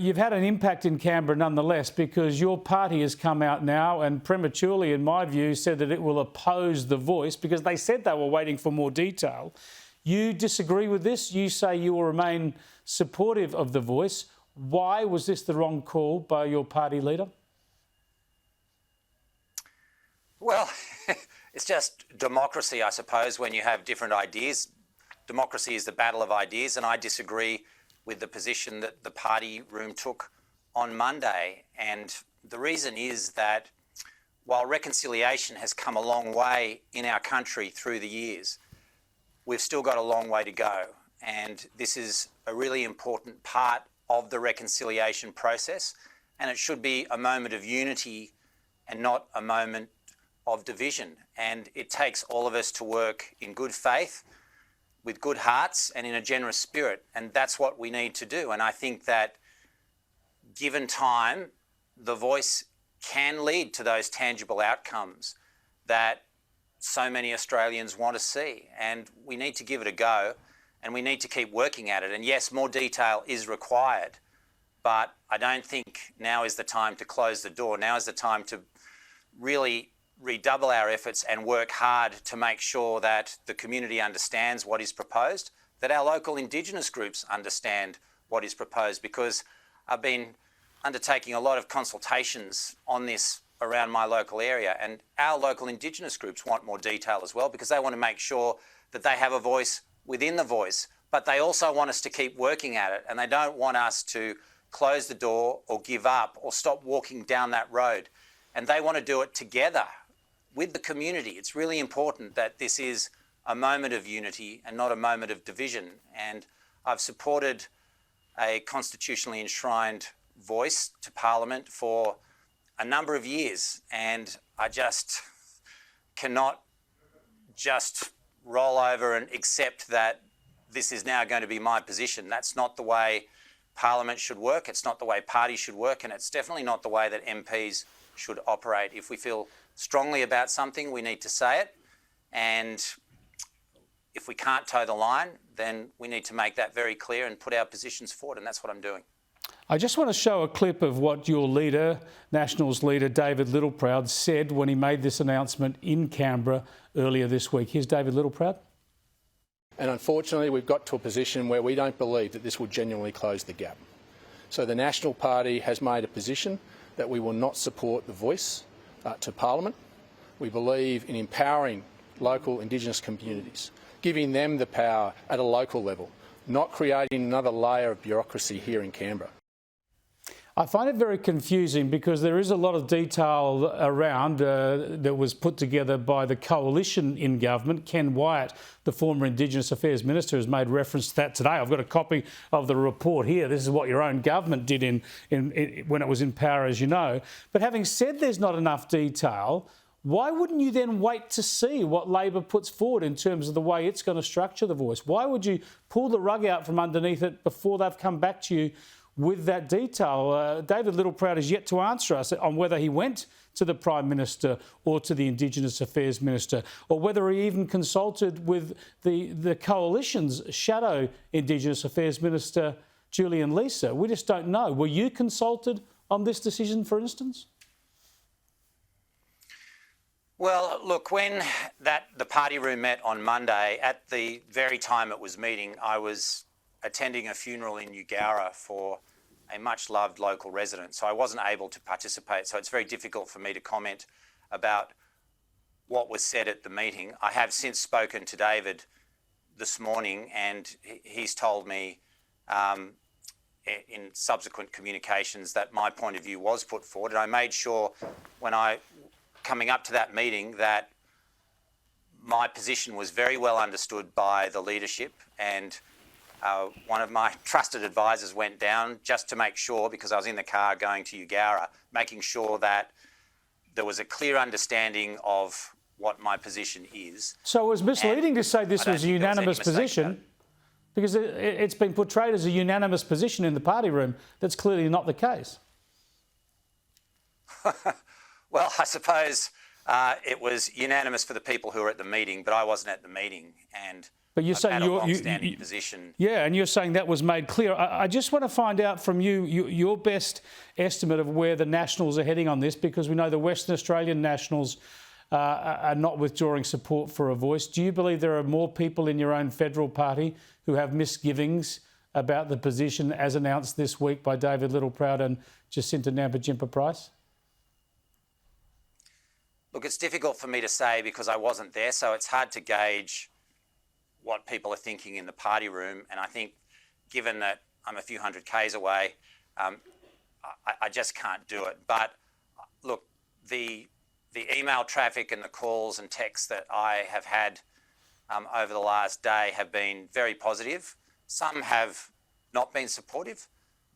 You've had an impact in Canberra nonetheless, because your party has come out now and prematurely, in my view, said that it will oppose the Voice because they said they were waiting for more detail. You disagree with this? You say you will remain supportive of the Voice. Why was this the wrong call by your party leader? Well, it's just democracy, I suppose, when you have different ideas. Democracy is the battle of ideas, and I disagree with the position that the party room took on Monday. And the reason is that while reconciliation has come a long way in our country through the years, we've still got a long way to go. And this is a really important part of the reconciliation process. And it should be a moment of unity and not a moment of division. And it takes all of us to work in good faith, with good hearts and in a generous spirit. And that's what we need to do. And I think that given time, the Voice can lead to those tangible outcomes that so many Australians want to see. And we need to give it a go, and we need to keep working at it. And yes, more detail is required, but I don't think now is the time to close the door. Now is the time to really redouble our efforts and work hard to make sure that the community understands what is proposed, that our local Indigenous groups understand what is proposed, because I've been undertaking a lot of consultations on this around my local area, and our local Indigenous groups want more detail as well, because they want to make sure that they have a voice within the Voice, but they also want us to keep working at it, and they don't want us to close the door or give up or stop walking down that road. And they want to do it together with the community. It's really important that this is a moment of unity and not a moment of division. And I've supported a constitutionally enshrined voice to Parliament for a number of years, and I just cannot just roll over and accept that this is now going to be my position. That's not the way Parliament should work. It's not the way parties should work, and it's definitely not the way that MPs should operate. If we feel strongly about something, we need to say it. And if we can't toe the line, then we need to make that very clear and put our positions forward. And that's what I'm doing. I just want to show a clip of what your leader, Nationals leader, David Littleproud, said when he made this announcement in Canberra earlier this week. Here's David Littleproud. And unfortunately, we've got to a position where we don't believe that this will genuinely close the gap. So the National Party has made a position that we will not support the Voice to Parliament. We believe in empowering local Indigenous communities, giving them the power at a local level, not creating another layer of bureaucracy here in Canberra. I find it very confusing because there is a lot of detail around that was put together by the coalition in government. Ken Wyatt, the former Indigenous Affairs Minister, has made reference to that today. I've got a copy of the report here. This is what your own government did when it was in power, as you know. But having said there's not enough detail, why wouldn't you then wait to see what Labor puts forward in terms of the way it's going to structure the Voice? Why would you pull the rug out from underneath it before they've come back to you with that detail? David Littleproud is yet to answer us on whether he went to the Prime Minister or to the Indigenous Affairs Minister, or whether he even consulted with the Coalition's shadow Indigenous Affairs Minister, Julian Leeser. We just don't know. Were you consulted on this decision, for instance? Well, look, when the party room met on Monday, at the very time it was meeting, I was attending a funeral in Eugowra for a much-loved local resident, so I wasn't able to participate. So it's very difficult for me to comment about what was said at the meeting. I have since spoken to David this morning, and he's told me in subsequent communications that my point of view was put forward. And I made sure when coming up to that meeting that my position was very well understood by the leadership, and one of my trusted advisors went down just to make sure, because I was in the car going to Eugowra, making sure that there was a clear understanding of what my position is. So it was misleading to say this was a unanimous position, because it's been portrayed as a unanimous position in the party room. That's clearly not the case. Well, I suppose it was unanimous for the people who were at the meeting, but I wasn't at the meeting. And But you're saying had a long-standing position. Yeah, and you're saying that was made clear. I just want to find out from you your best estimate of where the Nationals are heading on this, because we know the Western Australian Nationals are not withdrawing support for a voice. Do you believe there are more people in your own federal party who have misgivings about the position as announced this week by David Littleproud and Jacinta Nampijinpa-Price? Look, it's difficult for me to say because I wasn't there, so it's hard to gauge what people are thinking in the party room. And I think, given that I'm a few hundred Ks away, I just can't do it. But look, the email traffic and the calls and texts that I have had over the last day have been very positive. Some have not been supportive,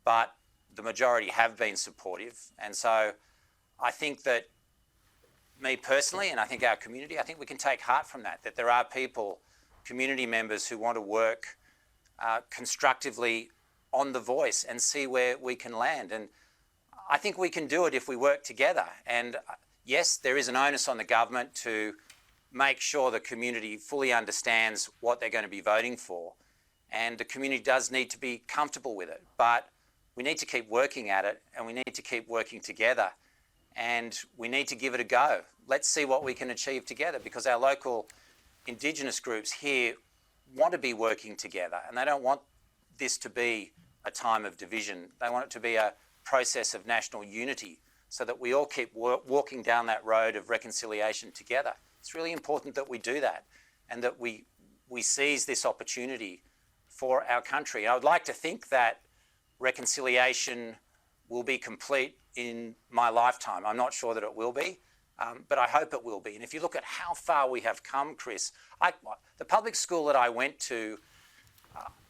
but the majority have been supportive. And so I think that me personally, and I think our community, I think we can take heart from that there are people, community members, who want to work constructively on the voice and see where we can land. And I think we can do it if we work together. And yes, there is an onus on the government to make sure the community fully understands what they're going to be voting for. And the community does need to be comfortable with it. But we need to keep working at it, and we need to keep working together. And we need to give it a go. Let's see what we can achieve together, because our local Indigenous groups here want to be working together, and they don't want this to be a time of division. They want it to be a process of national unity so that we all keep walking down that road of reconciliation together. It's really important that we do that and that we seize this opportunity for our country. I would like to think that reconciliation will be complete in my lifetime. I'm not sure that it will be, but I hope it will be. And if you look at how far we have come, Chris, the public school that I went to,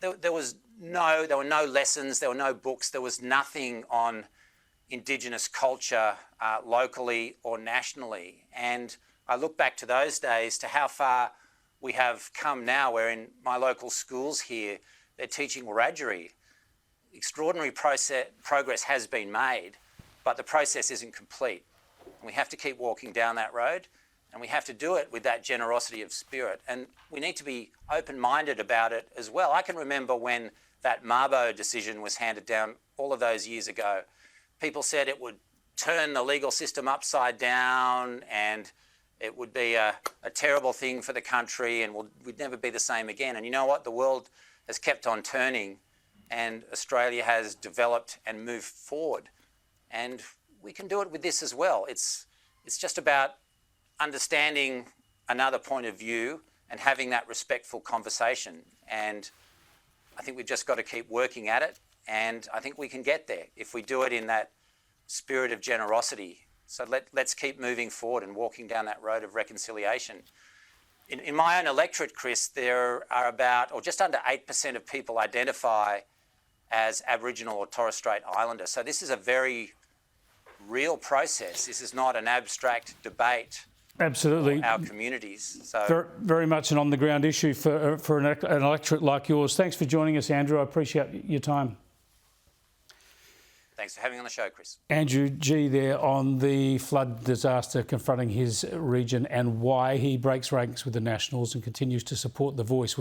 there were no lessons, there were no books, there was nothing on Indigenous culture locally or nationally. And I look back to those days to how far we have come now, where in my local schools here, they're teaching Wiradjuri. Extraordinary progress has been made, but the process isn't complete. And we have to keep walking down that road, and we have to do it with that generosity of spirit. And we need to be open-minded about it as well. I can remember when that Mabo decision was handed down all of those years ago. People said it would turn the legal system upside down and it would be a terrible thing for the country, and we'd never be the same again. And you know what? The world has kept on turning, and Australia has developed and moved forward. And we can do it with this as well. It's just about understanding another point of view and having that respectful conversation. And I think we've just got to keep working at it. And I think we can get there if we do it in that spirit of generosity. So let's keep moving forward and walking down that road of reconciliation. In my own electorate, Chris, there are about, or just under 8% of people identify as Aboriginal or Torres Strait Islander. So this is a very real process. This is not an abstract debate. Absolutely. For our communities. So very, very much an on-the-ground issue for an electorate like yours. Thanks for joining us, Andrew. I appreciate your time. Thanks for having me on the show, Chris. Andrew G there on the flood disaster confronting his region and why he breaks ranks with the Nationals and continues to support the voice.